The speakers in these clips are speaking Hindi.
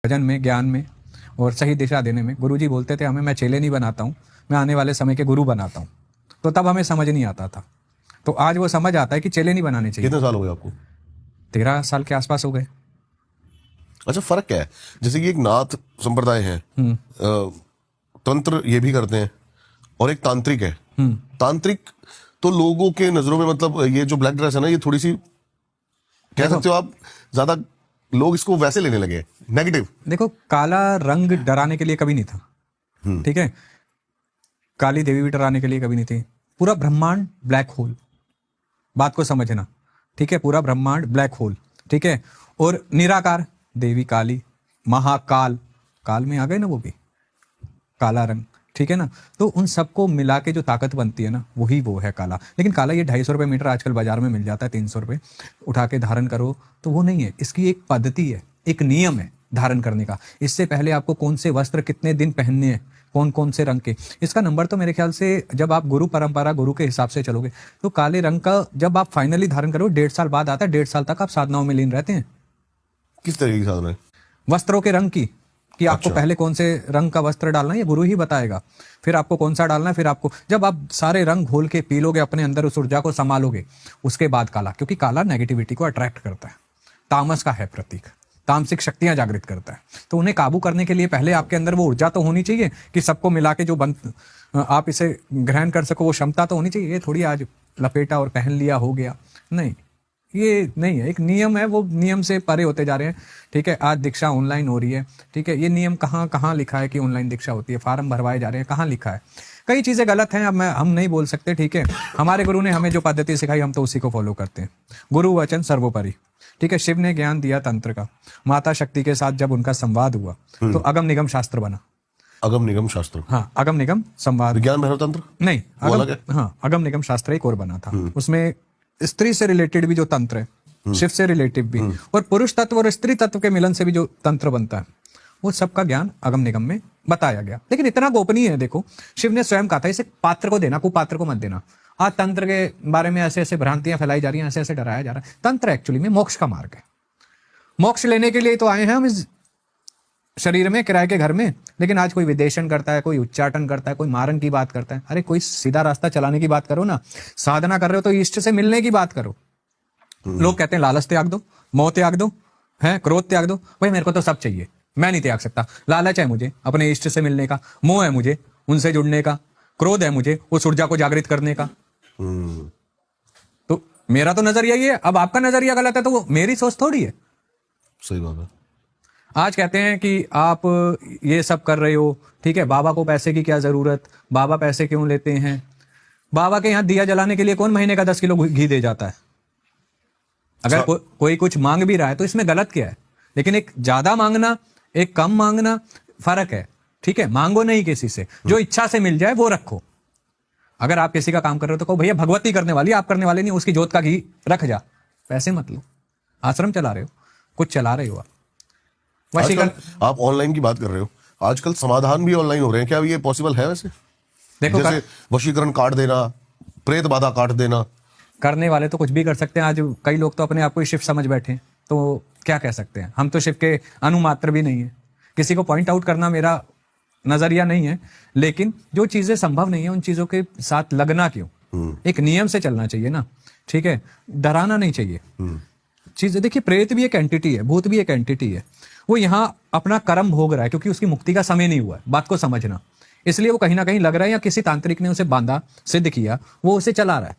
भजन में, ज्ञान में और सही दिशा देने में। गुरुजी बोलते थे हमें, मैं चेले नहीं बनाता हूँ, मैं आने वाले समय के गुरु बनाता हूँ। तो तब हमें समझ नहीं आता था, तो आज वो समझ आता है कि चेले नहीं बनाने चाहिए। कितने साल हो गए आपको? 13 साल के आसपास हो गए। अच्छा, फर्क क्या है? जैसे कि एक नाथ संप्रदाय है, तंत्र ये भी करते हैं, और एक तांत्रिक है। तांत्रिक तो लोगों के नजरों में, मतलब ये जो ब्लैक ड्रेस है ना, ये थोड़ी सी कह सकते हो आप, ज्यादा लोग इसको वैसे लेने लगे, नेगेटिव। देखो, काला रंग डराने के लिए कभी नहीं था, ठीक है। काली देवी भी डराने के लिए कभी नहीं थी। पूरा ब्रह्मांड ब्लैक होल, बात को समझना, ठीक है। पूरा ब्रह्मांड ब्लैक होल, ठीक है। और निराकार देवी काली, महाकाल, काल में आ गए ना वो भी, काला रंग, ठीक है ना। तो उन सबको मिला के जो ताकत बनती है ना, वही वो है काला। लेकिन काला ये 250 रुपये मीटर आजकल बाजार में मिल जाता है, 300 रुपये उठा के धारण करो, तो वो नहीं है। इसकी एक पद्धति है, एक नियम है धारण करने का। इससे पहले आपको कौन से वस्त्र कितने दिन पहनने हैं, कौन कौन से रंग के, इसका नंबर तो मेरे ख्याल से जब आप गुरु परंपरा, गुरु के हिसाब से चलोगे, तो काले रंग का जब आप फाइनली धारण करोगे 1.5 साल बाद आता है। 1.5 साल तक आप साधनाओं में लीन रहते हैं। किस तरीके की साधना है? वस्त्रों के रंग की, कि आपको पहले कौन से रंग का वस्त्र डालना है, ये गुरु ही बताएगा। फिर आपको कौन सा डालना है, फिर आपको जब आप सारे रंग घोल के पी लोगे, अपने अंदर उस ऊर्जा को संभालोगे, उसके बाद काला, क्योंकि काला नेगेटिविटी को अट्रैक्ट करता है, तामस का है प्रतीक, तामसिक शक्तियां जागृत करता है। तो उन्हें काबू करने के लिए पहले आपके अंदर वो ऊर्जा तो होनी चाहिए कि सबको मिला के जो आप इसे ग्रहण कर सको, वो क्षमता तो होनी चाहिए। ये थोड़ी आज लपेटा और पहन लिया हो गया, नहीं, ये नहीं है। एक नियम है, वो नियम से परे होते जा रहे हैं, ठीक है। आज दीक्षा ऑनलाइन हो रही है, ठीक है। ये नियम कहाँ कहाँ लिखा है कि ऑनलाइन दीक्षा होती है? फॉर्म भरवाए जा रहे हैं, कहाँ लिखा है? कई चीज़ें गलत हैं, अब हम नहीं बोल सकते, ठीक है। हमारे गुरु ने हमें जो पद्धति सिखाई, हम तो उसी को फॉलो करते हैं। गुरु वचन सर्वोपरि, ठीक है। शिव ने ज्ञान दिया तंत्र का, माता शक्ति के साथ जब उनका संवाद हुआ तो अगम निगम शास्त्र बना। अगम निगम शास्त्र? हाँ, अगम निगम संवाद, विज्ञान भैरव तंत्र नहीं, हाँ, अगम निगम शास्त्र एक और बना था। उसमें स्त्री से रिलेटेड भी जो तंत्र है, शिव से रिलेटिव भी, और पुरुष तत्व और स्त्री तत्व के मिलन से भी जो तंत्र बनता है, वो सबका ज्ञान अगम निगम में बताया गया। लेकिन इतना गोपनीय है, देखो, शिव ने स्वयं कहा था इसे पात्र को देना, कुपात्र को मत देना। आज तंत्र के बारे में ऐसे ऐसे भ्रांतियां फैलाई जा रही हैं, ऐसे ऐसे डराया जा रहा है। तंत्र एक्चुअली में मोक्ष का मार्ग है। मोक्ष लेने के लिए तो आए हैं हम इस शरीर में, किराए के घर में। लेकिन आज कोई विदेशन करता है, कोई उच्चाटन करता है, कोई मारन की बात करता है। अरे कोई सीधा रास्ता चलाने की बात करो ना। साधना कर रहे हो तो इष्ट से मिलने की बात करो। लोग कहते हैं लालच त्याग दो, मोह त्याग दो, है क्रोध त्याग दो। भाई मेरे को तो सब चाहिए, मैं नहीं त्याग सकता। लालच है मुझे अपने इष्ट से मिलने का, मोह है मुझे उनसे जुड़ने का, क्रोध है मुझे उस ऊर्जा को जागृत करने का। तो मेरा तो नजरिया ये है। अब आपका नजरिया गलत है तो वो मेरी सोच थोड़ी है। सही बात है। आज कहते हैं कि आप ये सब कर रहे हो, ठीक है, बाबा को पैसे की क्या जरूरत, बाबा पैसे क्यों लेते हैं? बाबा के यहाँ दिया जलाने के लिए कौन महीने का 10 किलो घी दे जाता है? अगर कोई कुछ मांग भी रहा है तो इसमें गलत क्या है? लेकिन एक ज्यादा मांगना, एक कम मांगना, फर्क है, ठीक है। मांगो नहीं किसी से, जो इच्छा से मिल जाए वो रखो। अगर आप किसी का काम कर रहे हो तो कहो भैया भगवती करने वाली, आप करने वाले नहीं, उसकी जोत का घी रख जा, पैसे मत लो। आश्रम चला रहे हो, कुछ चला रहे हो आप। आप ऑनलाइन की बात कर रहे हो, आजकल समाधान भी ऑनलाइन हो रहे हैं, क्या ये पॉसिबल है? वैसे देखो, जैसे वशीकरण काट देना, प्रेत बाधा काट देना। करने वाले तो कुछ भी कर सकते हैं। आज कई लोग तो अपने आप को ही शिव समझ बैठे हैं, तो क्या कह सकते हैं? हम तो शिव के अनुमात्र भी नहीं है। किसी को पॉइंट आउट करना मेरा नजरिया नहीं है, लेकिन जो चीजें संभव नहीं है उन चीजों के साथ लगना क्यों? एक नियम से चलना चाहिए ना, ठीक है। डराना नहीं चाहिए चीज। देखिए, प्रेत भी एक एंटिटी है, भूत भी एक एंटिटी है। वो यहाँ अपना कर्म भोग रहा है क्योंकि उसकी मुक्ति का समय नहीं हुआ है, बात को समझना। इसलिए वो कहीं ना कहीं लग रहा है, या किसी तांत्रिक ने उसे बांधा, सिद्ध किया, वो उसे चला रहा है,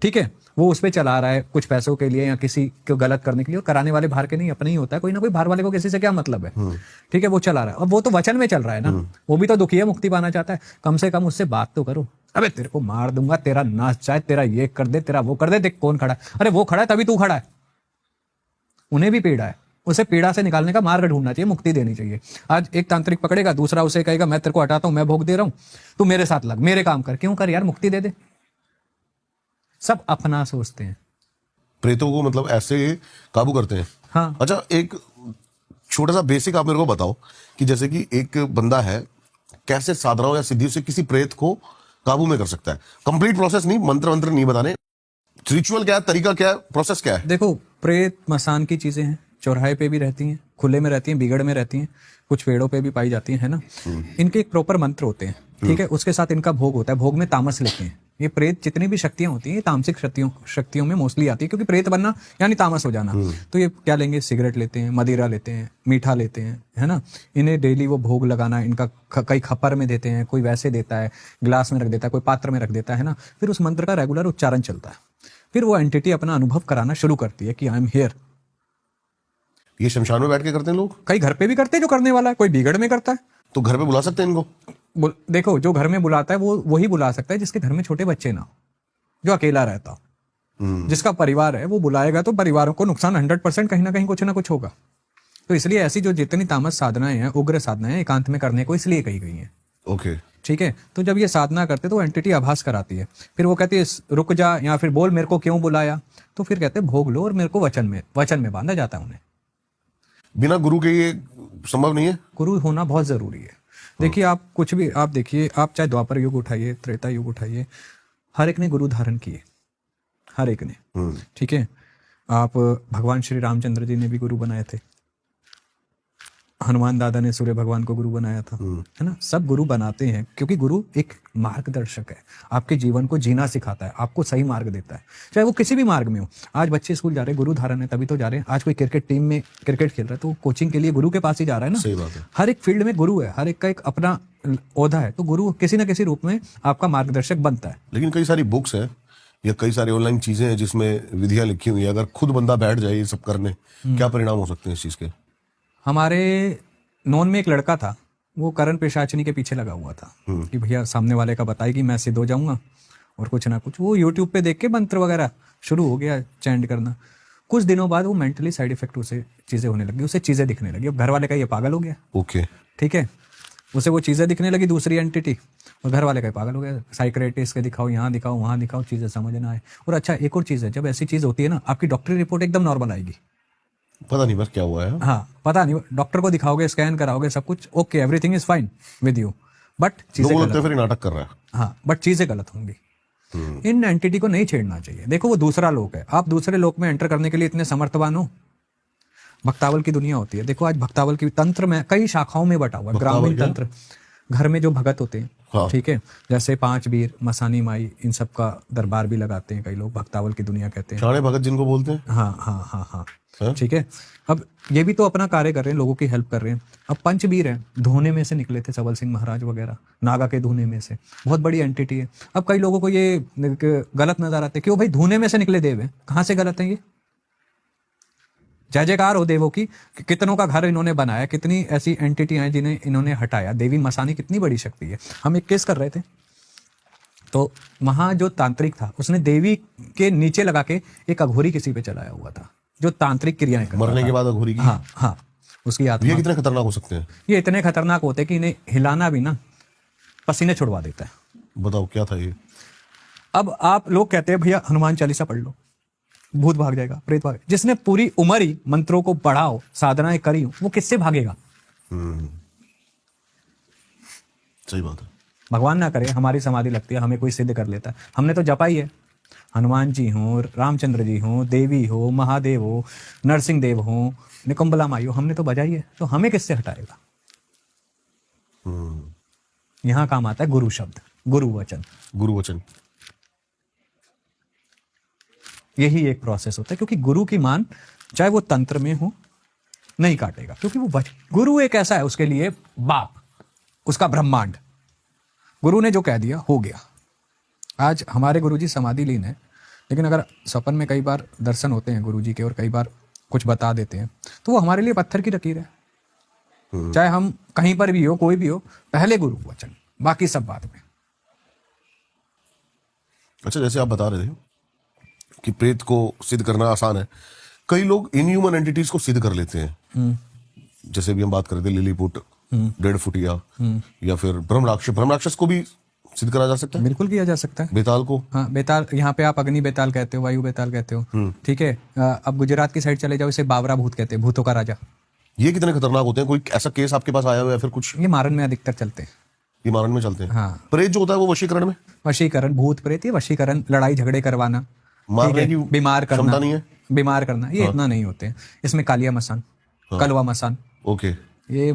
ठीक है। वो उस पर चला रहा है कुछ पैसों के लिए या किसी को गलत करने के लिए। कराने वाले बाहर के नहीं, अपने ही होता है। कोई ना कोई बाहर वाले को किसी से क्या मतलब है, ठीक है। वो चला रहा है, अब वो तो वचन में चल रहा है ना, वो भी तो दुखी है, मुक्ति पाना चाहता है। कम से कम उससे बात तो करो। अबे तेरे को मार दूंगा, तेरा नाश चाहे, तेरा ये कर दे, तेरा वो कर दे, देख कौन खड़ा है। अरे वो खड़ा है तभी तू खड़ा है। उन्हें भी पीड़ा है, उसे पीड़ा से निकालने का मार्ग ढूंढना चाहिए, मुक्ति देनी चाहिए। आज एक तांत्रिक पकड़ेगा, दूसरा उसे कहेगा मैं तेरे को हटाता हूं, मैं भोग दे रहा हूं, तू मेरे साथ लग, मेरे काम कर। क्यों कर यार, मुक्ति दे दे। सब अपना सोचते हैं। प्रेतों को मतलब ऐसे काबू करते हैं? हाँ। अच्छा, एक छोटा सा बेसिक आप मेरे को बताओ कि जैसे कि एक बंदा है, कैसे साधनाओं या सिद्धियों से किसी प्रेत को काबू में कर सकता है? कंप्लीट प्रोसेस नहीं, मंत्र मंत्र नहीं बताने, रिचुअल क्या है, तरीका क्या है, प्रोसेस क्या है? देखो, प्रेत मसान की चीजें हैं, चौराहे पे भी रहती हैं, खुले में रहती हैं, बिगड़ में रहती हैं, कुछ पेड़ों पे भी पाई जाती हैं, है ना। इनके एक प्रॉपर मंत्र होते हैं, ठीक है, उसके साथ इनका भोग होता है। भोग में तामस लेते हैं। ये प्रेत जितनी भी शक्तियां होती हैं ये तामसिक शक्तियों में मोस्टली आती है, क्योंकि प्रेत बनना यानी तामस हो जाना। तो ये क्या लेंगे, सिगरेट लेते हैं, मदिरा लेते हैं, मीठा लेते हैं, है ना। इन्हें डेली वो भोग लगाना, इनका कई खप्पर में देते हैं, कोई वैसे देता है, गिलास में रख देता है, कोई पात्र में रख देता है ना। फिर उस मंत्र का रेगुलर उच्चारण चलता है। फिर वो एंटिटी अपना अनुभव कराना शुरू करती है कि आई एम हियर। ये शमशान में बैठ के करते हैं लोग? कई घर पे भी करते हैं जो करने वाला है, कोई बिगड़ में करता है। तो घर पे बुला सकते हैं इनको? देखो, जो घर में बुलाता है वो वही बुला सकता है जिसके घर में छोटे बच्चे ना हो, जो अकेला रहता हो। जिसका परिवार है वो बुलाएगा तो परिवारों को नुकसान 100% कहीं ना कहीं कुछ ना कुछ होगा। तो इसलिए ऐसी जो जितनी तामस साधनाएं हैं, उग्र साधनाएं हैं, एकांत में करने को इसलिए कही गई हैं। ओके, ठीक है। तो जब ये साधना करते तो एंटिटी आभास कराती है। फिर वो कहती है रुक जा, या फिर बोल मेरे को क्यों बुलाया। तो फिर कहते हैं भोग लो, और मेरे को वचन में बांधा जाता है उन्हें। बिना गुरु के ये संभव नहीं है? गुरु होना बहुत जरूरी है। देखिए, आप कुछ भी आप देखिए, आप चाहे द्वापर युग उठाइए, त्रेता युग उठाइए, हर एक ने गुरु धारण किए, हर एक ने। ठीक है। आप भगवान श्री रामचंद्र जी ने भी गुरु बनाए थे, हनुमान दादा ने सूर्य भगवान को गुरु बनाया था, है ना। सब गुरु बनाते हैं क्योंकि गुरु एक मार्गदर्शक है, आपके जीवन को जीना सिखाता है, आपको सही मार्ग देता है, चाहे वो किसी भी मार्ग में हो। आज बच्चे स्कूल जा रहे हैं, गुरु धारण है तभी तो जा रहे हैं। आज कोई क्रिकेट टीम में क्रिकेट खेल रहा है तो कोचिंग के लिए गुरु के पास ही जा रहा है ना। सही बात है। हर एक फील्ड में गुरु है, हर एक का एक अपना ओहदा है, तो गुरु किसी न किसी रूप में आपका मार्गदर्शक बनता है। लेकिन कई सारी बुक्स हैं या कई सारी ऑनलाइन चीजें हैं जिसमें विधियां लिखी हुई है, अगर खुद बंदा बैठ जाए ये सब करने, क्या परिणाम हो सकते हैं इस चीज के? हमारे नॉन में एक लड़का था, वो करण पेशाचनी के पीछे लगा हुआ था कि भैया सामने वाले का बताएगी मैं सिद्ध हो जाऊंगा, और कुछ ना कुछ वो यूट्यूब पे देख के मंत्र वगैरह शुरू हो गया चैंट करना। कुछ दिनों बाद वो मेंटली साइड इफेक्ट उसे चीजें होने लगी, उसे चीजें दिखने लगी। अब घर वाले का ये पागल हो गया। ओके, ठीक है। उसे वो चीजें दिखने लगी, दूसरी एंटिटी, और घर वाले का पागल हो गया। साइक्रेटिस्ट के दिखाओ, यहाँ दिखाओ, वहाँ दिखाओ, चीजें समझ ना आए। और अच्छा, एक और चीज है, जब ऐसी चीज होती है ना, आपकी डॉक्टरी रिपोर्ट एकदम नॉर्मल आएगी। पता नहीं बस क्या हुआ है। हाँ, पता नहीं, डॉक्टर को दिखाओगे, स्कैन कराओगे, सब कुछ okay, everything is fine with you, but चीजें लोगों गलत। लगता है फिर नाटक कर रहा है। हाँ, बट चीजें गलत होंगी। इन एंटिटी को नहीं छेड़ना चाहिए। देखो, वो दूसरा लोक है, आप दूसरे लोक में एंटर करने के लिए इतने समर्थवान हो। भक्तावल की दुनिया होती है। देखो, आज भक्तावल की तंत्र में कई शाखाओं में बटा हुआ है। ग्रामीण तंत्र, घर में जो भगत होते हैं, हाँ। ठीक है, जैसे पांच वीर, मसानी माई, इन सब का दरबार भी लगाते हैं कई लोग, भक्तावल की दुनिया कहते हैं। शाणे भगत जिनको बोलते हैं। हाँ हाँ हाँ हाँ, हाँ? ठीक है। अब ये भी तो अपना कार्य कर रहे हैं, लोगों की हेल्प कर रहे हैं। अब पंचवीर हैं, धोने में से निकले थे, सबल सिंह महाराज वगैरह, नागा के धोने में से, बहुत बड़ी एंटिटी है। अब कई लोगों को ये गलत नजर आते हैं, क्यों भाई धोने में से निकले देव हैं, कहाँ से गलत है ये? जय जयकार हो देवों की, कितनों का घर इन्होंने बनाया, कितनी ऐसी एंटिटियां हैं जिन्हें इन्होंने हटाया। देवी मसानी कितनी बड़ी शक्ति है। हम एक केस कर रहे थे, तो वहां जो तांत्रिक था उसने देवी के नीचे लगा के एक अघोरी किसी पे चलाया हुआ था, जो तांत्रिक क्रियाएं करता मरने था। के बाद अघोरी की। हाँ हाँ, उसकी ये आत्मा। कितने खतरनाक हो सकते हैं? ये इतने खतरनाक होते हैं कि इन्हें हिलाना भी ना पसीने छुड़वा देता है। बताओ क्या था ये? अब आप लोग कहते हैं भैया हनुमान चालीसा पढ़ लो, भूत भाग जाएगा, प्रेत भाग। जिसने पूरी उम्र ही मंत्रों को पढ़ाओ, साधनाएं करी हो, वो किससे भागेगा? सही बात है। भगवान ना करे हमारी समाधि लगती है, हमें कोई सिद्ध कर लेता है। हमने तो जपा ही है, हनुमान जी हों, रामचंद्र जी हों, देवी हो, महादेव हो, नरसिंह देव हो, निकुंबला माई हो, हमने तो बजाई है, तो हमें किससे हटाएगा? यहां काम आता है गुरु शब्द, गुरु वचन। गुरु वचन, यही एक प्रोसेस होता है, क्योंकि गुरु की मान चाहे वो तंत्र में हो नहीं काटेगा, क्योंकि वो गुरु एक ऐसा है, उसके लिए बाप, उसका ब्रह्मांड। गुरु ने जो कह दिया हो गया। आज हमारे गुरुजी समाधि लीन है, लेकिन अगर सपन में कई बार दर्शन होते हैं गुरुजी के और कई बार कुछ बता देते हैं, तो वो हमारे लिए पत्थर की लकीर है। चाहे हम कहीं पर भी हो, कोई भी हो, पहले गुरु वचन, बाकी सब बाद में। अच्छा, जैसे आप बता रहे थे कि प्रेत को सिद्ध करना आसान है, कई लोग इनह्यूमन एंटिटीज को सिद्ध कर लेते हैं। जैसे भी हम बात कर रहे थे लिलीपुट, 1.5 फुटिया, या फिर ब्रह्म राक्षस को भी सिद्ध करा जा सकता है। बिल्कुल किया जा सकता है। बेताल को, हाँ, बेताल, यहाँ पे आप अग्नि बेताल कहते हो, वायु बेताल कहते हो, ठीक है। अब गुजरात की साइड चले जाओ, इसे बावरा भूत कहते हैं, भूतों का राजा। ये कितने खतरनाक होते हैं? कोई ऐसा केस आपके पास आया हुआ है फिर कुछ? ये मारन में अधिकतर चलते हैं। ये मारण में चलते हैं। हाँ। प्रेत जो होता है वो वशीकरण में, वशीकरण, भूत प्रेत, ये वशीकरण, लड़ाई झगड़े करवाना, मारने की बीमार करना, क्षमता नहीं है। बीमार करना, ये इतना नहीं होते हैं। इसमें कालिया मसान, कलवा मसान, ओके। ये